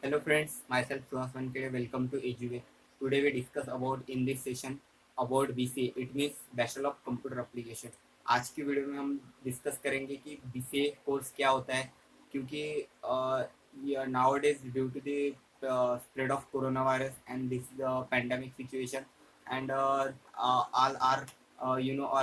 Hello friends, myself Suhas Wankade. Welcome to EduWay. Today we discuss about in this session about BCA. It means Bachelor of Computer Application. आज की video में हम discuss करेंगे कि BCA course क्या होता है, क्योंकि nowadays due to the spread of coronavirus and this pandemic situation and all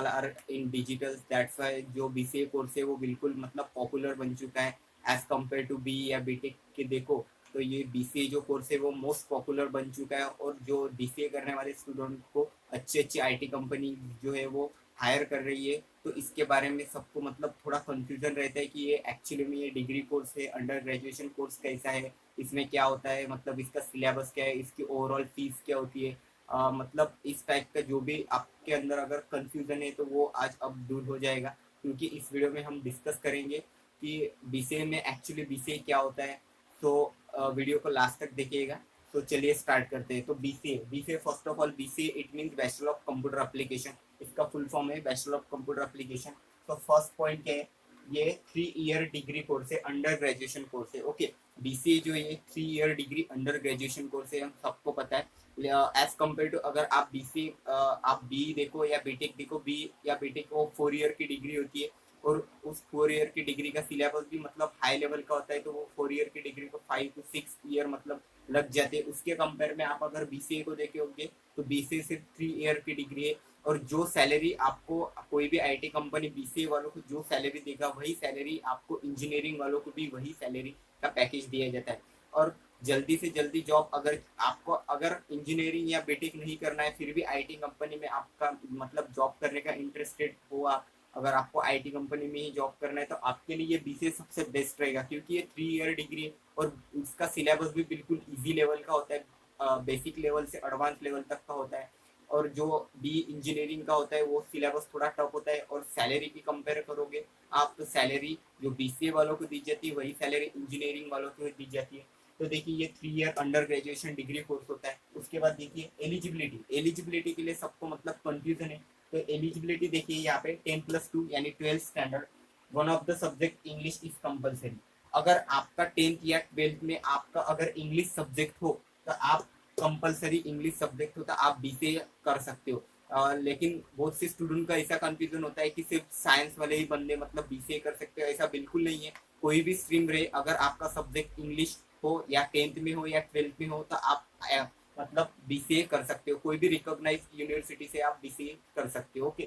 are in digital. That's why जो BCA कोर्स है वो बिल्कुल मतलब पॉपुलर बन चुका है एज कम्पेयर टू बी या बीटेक के देखो। तो ये बीसीए जो कोर्स है वो मोस्ट पॉपुलर बन चुका है और जो बीसीए करने वाले स्टूडेंट को अच्छी अच्छी आईटी कंपनी जो है वो हायर कर रही है। तो इसके बारे में सबको मतलब थोड़ा कंफ्यूजन रहता है कि ये एक्चुअली में ये डिग्री कोर्स है, अंडर ग्रेजुएशन कोर्स कैसा है, इसमें क्या होता है, मतलब इसका सिलेबस क्या है, इसकी ओवरऑल फीस क्या होती है। मतलब इस टाइप का जो भी आपके अंदर अगर कंफ्यूजन है तो वो आज अब दूर हो जाएगा, क्योंकि इस वीडियो में हम डिस्कस करेंगे कि बीसीए में एक्चुअली बीसीए क्या होता है। तो वीडियो को लास्ट तक देखिएगा। तो चलिए स्टार्ट करते हैं। तो BCA BCA first of all BCA it means bachelor of computer application. इसका फुल फॉर्म है बैचलर ऑफ कंप्यूटर एप्लीकेशन। तो फर्स्ट पॉइंट क्या है, ये 3 ईयर डिग्री कोर्स है, अंडर ग्रेजुएशन कोर्स है। ओके, बीसीए जो है 3 year degree under graduation course है, हम सबको पता है। एज कम्पेयर टू अगर आप बीसीए आप बी देखो या बीटेक देखो, बी या बीटेक वो 4 ईयर की डिग्री होती है और उस 4 ईयर की डिग्री का सिलेबस भी मतलब हाई लेवल का होता है। तो वो 4 ईयर की डिग्री को 5 to 6 ईयर मतलब लग जाते हैं। उसके कंपेयर में आप अगर बीसीए को देखे होंगे तो बीसीए सिर्फ 3 ईयर की डिग्री है। और जो सैलरी आपको कोई भी आईटी कंपनी बीसीए वालों को जो सैलरी देगा वही सैलरी आपको इंजीनियरिंग वालों को भी वही सैलरी का पैकेज दिया जाता है। और जल्दी से जल्दी जॉब अगर आपको अगर इंजीनियरिंग या बीटेक नहीं करना है फिर भी आईटी कंपनी में आपका मतलब जॉब करने का इंटरेस्टेड हो आप, अगर आपको आईटी कंपनी में ही जॉब करना है तो आपके लिए ये बीसीए सबसे बेस्ट रहेगा, क्योंकि ये 3 ईयर डिग्री है और इसका सिलेबस भी बिल्कुल इजी लेवल का होता है, बेसिक लेवल से एडवांस लेवल तक का होता है। और जो बी इंजीनियरिंग का होता है वो सिलेबस थोड़ा टफ होता है। और सैलरी की कंपेयर करोगे आप तो सैलरी जो बीसीए वालों को दी जाती है वही सैलरी इंजीनियरिंग वालों को दी जाती है। तो देखिए ये 3 year under graduation degree course होता है। उसके बाद देखिए एलिजिबिलिटी, एलिजिबिलिटी के लिए सबको मतलब कंफ्यूजन है। तो एलिजिबिलिटी देखिए यहाँ पे 10+2 यानी 12th standard, one of the subject English is compulsory. अगर आपका 10th या 12th में आपका अगर इंग्लिश सब्जेक्ट हो तो आप कंपलसरी इंग्लिश सब्जेक्ट हो तो आप बीसीए कर सकते हो। लेकिन बहुत से स्टूडेंट का ऐसा कंफ्यूजन होता है कि सिर्फ साइंस वाले ही बंदे मतलब बीसीए कर सकते हो, ऐसा बिल्कुल नहीं है। कोई भी स्ट्रीम रहे, अगर आपका सब्जेक्ट इंग्लिश हो या 10th में हो या 12th में हो तो आप मतलब बीसीए कर सकते हो। कोई भी रिकॉग्नाइज यूनिवर्सिटी से आप बीसीए कर सकते हो। ओके,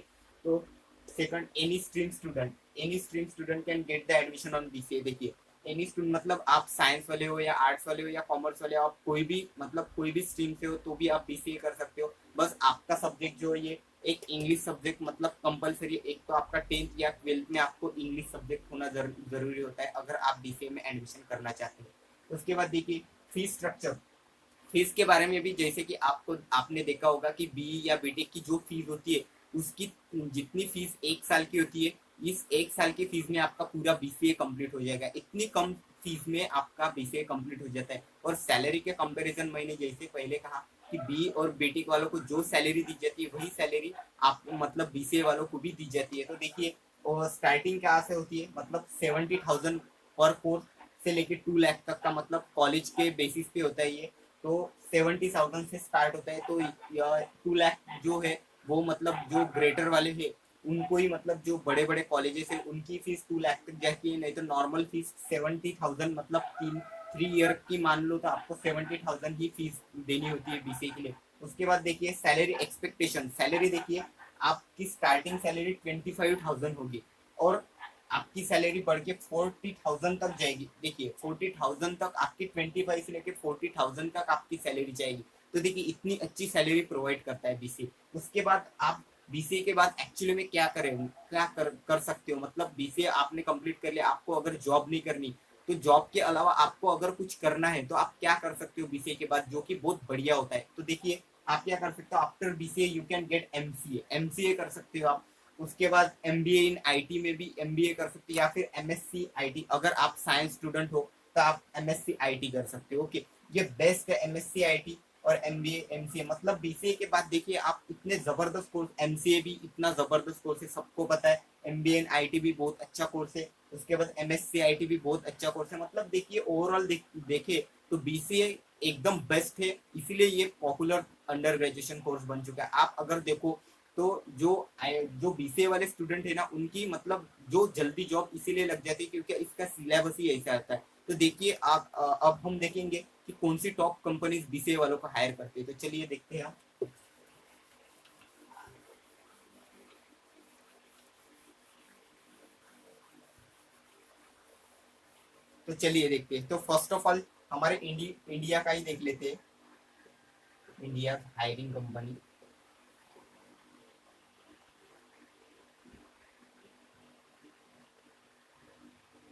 तो second, any stream student can get the admission on BCA. देखिए एनी स्टूडेंट मतलब आप साइंस वाले हो या आर्ट्स वाले हो या कॉमर्स वाले हो, आप कोई भी मतलब कोई भी स्ट्रीम से हो तो भी आप बीसीए कर सकते हो। बस आपका सब्जेक्ट जो है ये एक इंग्लिश सब्जेक्ट मतलब कंपलसरी, एक तो आपका 10th या 12th में आपको इंग्लिश सब्जेक्ट होना जरूरी होता है अगर आप बीसीए में एडमिशन करना चाहते हैं। उसके बाद देखिए फीस स्ट्रक्चर, फीस के बारे में भी जैसे कि आपको आपने देखा होगा कि बी या बीटेक की जो फीस होती है उसकी जितनी फीस 1 साल की होती है, इस 1 साल की फीस में आपका पूरा बीसीए कंप्लीट हो जाएगा। इतनी कम फीस में आपका बीसीए कंप्लीट हो जाता है। और सैलरी के कंपैरिजन मैंने जैसे पहले कहा कि बी और बीटेक वालों को जो सैलरी दी जाती है वही सैलरी आपको मतलब बीसीए वालों को भी दी जाती है। तो देखिए और स्टार्टिंग कहाँ से होती है, मतलब 70,000 पर कोर्स से लेके 2 लाख तक का मतलब कॉलेज के बेसिस पे होता है ये। तो 70,000 से स्टार्ट होता है। तो 2 लाख जो है वो मतलब जो ग्रेटर वाले है उनको ही मतलब जो बड़े बड़े कॉलेजेस है उनकी फीस 2 लाख तक जाती है। नहीं तो नॉर्मल फीस 70,000 मतलब 3 ईयर की मान लो तो आपको 70,000 ही फीस देनी होती है बीसीए के लिए। उसके बाद देखिए सैलरी एक्सपेक्टेशन, सैलरी देखिए आपकी स्टार्टिंग सैलरी 25,000 होगी और आपकी सैलरी बढ़ के 40,000 तक जाएगी। देखिए 40,000 तक आपकी 25 से लेके 40,000 तक आपकी सैलरी जाएगी। तो देखिए इतनी अच्छी सैलरी प्रोवाइड करता है बीसीए। उसके बाद आप बीसीए के बाद एक्चुअली में क्या करें, क्या कर सकते हो, मतलब बीसीए आपने कंप्लीट कर लिया, आपको अगर जॉब नहीं करनी तो जॉब के अलावा आपको अगर कुछ करना है तो आप क्या कर सकते हो बीसीए के बाद, जो कि बहुत बढ़िया होता है। तो देखिए आप क्या कर सकते हो, after BCA you can get MCA, MCA कर सकते हो आप। उसके बाद एमबीए इन आईटी में भी एमबीए कर सकते हो या फिर एमएससी आईटी, अगर आप साइंस स्टूडेंट हो तो आप एमएससी आईटी कर सकते हो। ओके, ये बेस्ट है एमएससी आईटी और एमबीए एमसीए। मतलब बीसीए के बाद देखिए आप इतने जबरदस्त कोर्स, एमसीए भी इतना जबरदस्त कोर्स है सबको पता है, एमबीए इन आईटी भी बहुत अच्छा कोर्स है, उसके बाद एमएससी आईटी भी बहुत अच्छा कोर्स है। मतलब देखिए ओवरऑल देखिए तो बीसीए एकदम बेस्ट है, इसीलिए ये पॉपुलर अंडर ग्रेजुएशन कोर्स बन चुका है। आप अगर देखो तो जो बीसीए वाले स्टूडेंट है ना, उनकी मतलब जो जल्दी जॉब इसीलिए लग जाती है क्योंकि इसका सिलेबस ही ऐसा आता है। तो देखिए आप अब हम देखेंगे कि कौन सी टॉप कंपनीज बीसीए वालों को हायर करती है। तो चलिए देखते हैं। तो चलिए देखते हैं। तो फर्स्ट ऑफ ऑल हमारे इंडिया का ही देख लेते हैं। India hiring company,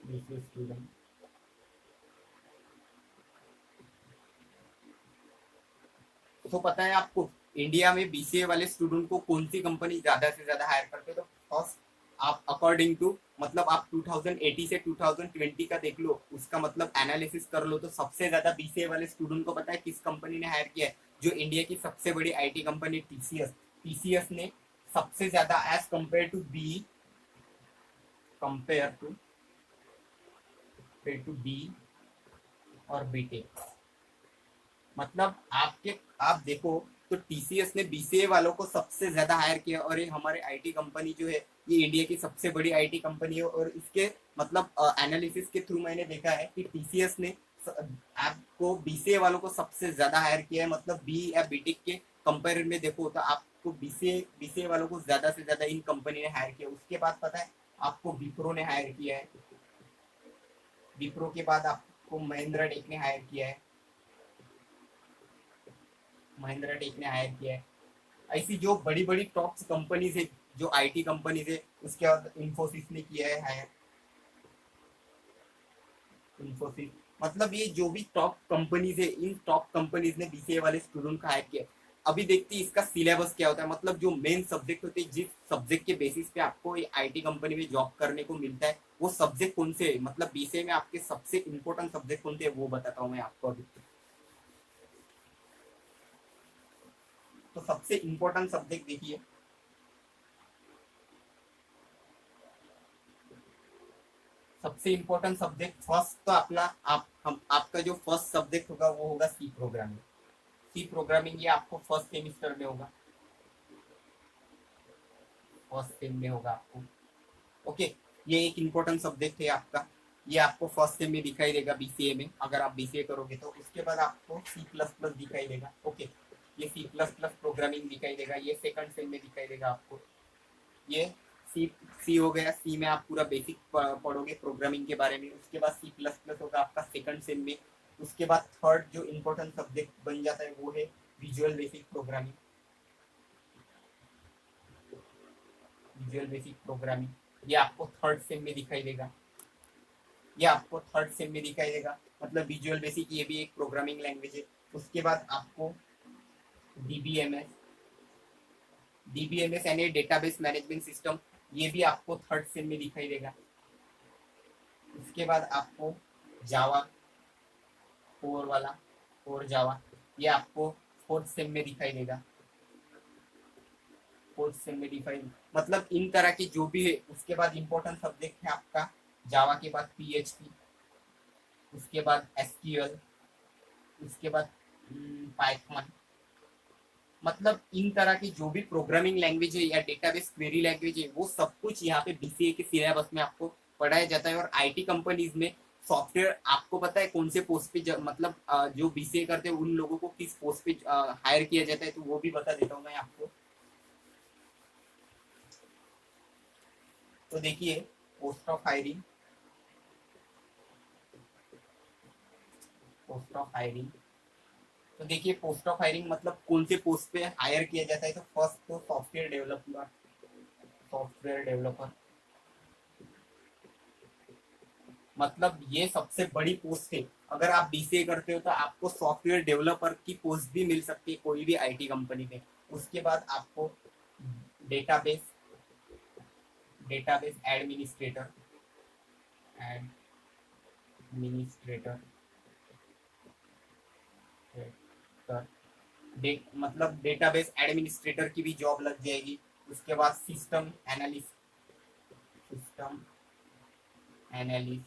BCA student, तो पता है आपको इंडिया में बीसीए वाले स्टूडेंट को कौन सी कंपनी ज्यादा से ज्यादा हायर करते हैं? तो फर्स्ट आप अकॉर्डिंग टू मतलब आप 2080 से 2020 का देख लो, उसका मतलब एनालिसिस कर लो, तो सबसे ज्यादा बीसीए वाले स्टूडेंट को पता है किस कंपनी ने हायर किया है? जो इंडिया की सबसे बड़ी आईटी कंपनी टीसीएस, टीसीएस ने सबसे ज्यादा एज कंपेयर टू बी और बीटेक, मतलब आप देखो तो टीसीएस ने बीसीए वालों को सबसे ज्यादा हायर किया, और ये हमारे आईटी कंपनी जो है ये इंडिया की सबसे बड़ी आईटी कंपनी है। और इसके मतलब एनालिसिस के थ्रू मैंने देखा है कि टीसीएस ने आपको बीसीए वालों को सबसे ज्यादा हायर किया है, मतलब बी या बीटेक के कंपेयर में देखो तो आपको बीसीए बीसीए वालों को ज्यादा से ज्यादा इन कंपनी ने हायर किया। उसके बाद पता है आपको विप्रो ने हायर किया है, विप्रो के बाद आपको महिंद्रा टेक ने हायर किया है, महिंद्रा टेक ने हायर किया है। ऐसी जो बड़ी बड़ी टॉप कंपनीज है, जो आईटी कंपनीज है, उसके बाद इंफोसिस ने किया है हायर, इंफोसिस, मतलब ये जो भी टॉप कंपनीज है, इन टॉप कंपनीज ने बीसीए वाले स्टूडेंट का हायर किया। अभी देखते हैं इसका सिलेबस क्या होता है, मतलब जो मेन सब्जेक्ट होते हैं, जिस सब्जेक्ट के बेसिस पे आपको आईटी कंपनी में जॉब करने को मिलता है, वो सब्जेक्ट कौन से है, मतलब बीसीए में आपके सबसे इंपॉर्टेंट सब्जेक्ट कौन से है वो बताता हूँ मैं आपको अभी। तो सबसे इंपॉर्टेंट सब्जेक्ट देखिए, सबसे इंपॉर्टेंट सब्जेक्ट फर्स्ट तो अपना आपका जो फर्स्ट सब्जेक्ट होगा वो होगा सी प्रोग्रामिंग। सी प्रोग्रामिंग ये आपको फर्स्ट सेमिस्टर में होगा, फर्स्ट सेम में होगा आपको। ओके, ये एक इम्पोर्टेंट सब्जेक्ट है आपका, ये आपको फर्स्ट सेम में दिखाई देगा बीसीए में, अगर आप बीसीए करोगे तो। उसके बाद आपको सी प्लस प्लस दिखाई देगा। ओके, ये सी प्लस प्लस प्रोग्रामिंग दिखाई देगा, ये सेकंड सेम में दिखाई देगा आपको। ये सी सी हो गया, सी में आप पूरा बेसिक पढ़ोगे प्रोग्रामिंग के बारे में। उसके बाद सी प्लस प्लस होगा आपका सेकंड सेम में। उसके बाद थर्ड जो इम्पोर्टेंट सब्जेक्ट बन जाता है वो है visual basic programming, visual basic programming ये आपको थर्ड सेम में दिखाई देगा, ये आपको थर्ड सेम में दिखाई देगा, मतलब विजुअल बेसिक ये भी एक प्रोग्रामिंग लैंग्वेज है। उसके बाद आपको डीबीएमएस, डीबीएमएस यानी डेटाबेस मैनेजमेंट सिस्टम, ये भी आपको थर्ड सेम में दिखाई देगा। उसके बाद आपको जावा कोर वाला, कोर जावा, ये आपको फोर्थ सेम में दिखाई देगा, फोर्थ सेम में दिखाई, मतलब इन तरह की जो भी है। उसके बाद इंपॉर्टेंट सब्जेक्ट है आपका जावा के बाद पीएचपी, उसके बाद एसक्यूएल, उसके बाद पाइथन, मतलब इन तरह की जो भी प्रोग्रामिंग लैंग्वेज है या डेटाबेस क्वेरी लैंग्वेज है, वो सब कुछ यहाँ पे बीसीए के सिलेबस में आपको पढ़ाया जाता है। और आईटी कंपनीज में सॉफ्टवेयर, आपको पता है कौन से पोस्ट पे मतलब जो बीसीए करते हैं उन लोगों को किस पोस्ट पे हायर किया जाता है, तो वो भी बता देता हूँ मैं आपको। तो देखिए post of hiring, post of hiring, तो देखिए पोस्ट ऑफ हायरिंग मतलब कौन से पोस्ट पे हायर किया जाता है। तो फर्स्ट तो सॉफ्टवेयर डेवलपर, सॉफ्टवेयर डेवलपर, मतलब ये सबसे बड़ी पोस्ट है। अगर आप बीसीए करते हो तो आपको सॉफ्टवेयर डेवलपर की पोस्ट भी मिल सकती है कोई भी आईटी कंपनी में। उसके बाद आपको डेटाबेस, डेटाबेस एडमिनिस्ट्रेटर, एडमिनिस्ट्रेटर मतलब डेटाबेस एडमिनिस्ट्रेटर की भी जॉब लग जाएगी। उसके बाद system analyst, system analyst,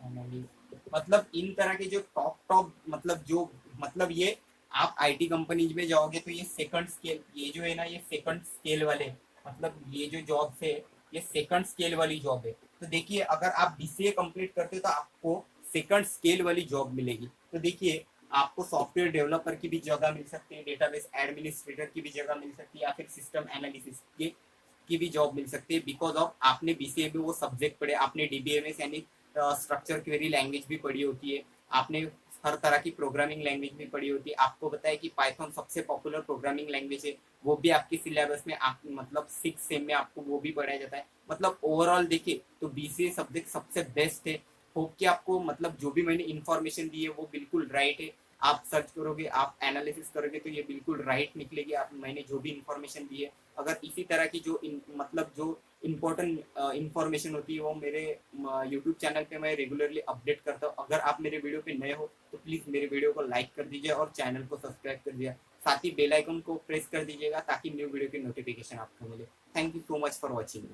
analyst, मतलब इन तरह के जो टॉप टॉप मतलब जो मतलब ये आप आईटी कंपनीज में जाओगे तो ये सेकंड स्केल, ये जो है ना ये सेकंड स्केल वाले मतलब ये जो जॉब है ये सेकंड स्केल वाली जॉब है। तो देखिए अगर आप बीसीए कंप्लीट करते हो तो आपको सेकंड स्केल वाली जॉब मिलेगी। तो देखिए आपको सॉफ्टवेयर डेवलपर की भी जगह मिल सकती है, डेटाबेस एडमिनिस्ट्रेटर की भी जगह मिल सकती है, या फिर सिस्टम एनालिसिस की भी जॉब मिल सकती है, बिकॉज ऑफ आपने बीसीए में वो सब्जेक्ट पढ़े, आपने डीबीएमएस यानी स्ट्रक्चर क्वेरी लैंग्वेज भी पढ़ी होती है, आपने हर तरह की प्रोग्रामिंग लैंग्वेज भी पढ़ी होती है। आपको पता है कि पाइथन सबसे पॉपुलर प्रोग्रामिंग लैंग्वेज है, वो भी आपके सिलेबस में आप मतलब 6 सेम में आपको वो भी पढ़ाया जाता है। मतलब ओवरऑल देखिए तो बीसीए सब्जेक्ट सबसे बेस्ट है। होप कि आपको मतलब जो भी मैंने इन्फॉर्मेशन दी है वो बिल्कुल राइट है। आप सर्च करोगे, आप एनालिसिस करोगे तो ये बिल्कुल राइट निकलेगी। आप मैंने जो भी इन्फॉर्मेशन दी है, अगर इसी तरह की जो मतलब जो इम्पोर्टेंट इन्फॉर्मेशन होती है वो मेरे यूट्यूब चैनल पे मैं रेगुलरली अपडेट करता हूँ। अगर आप मेरे वीडियो पे नए हो तो प्लीज़ मेरे वीडियो को लाइक कर दीजिए और चैनल को सब्सक्राइब कर दीजिए, साथ ही बेल आइकन को प्रेस कर दीजिएगा ताकि न्यू वीडियो की नोटिफिकेशन आपको मिले। Thank you so much for watching.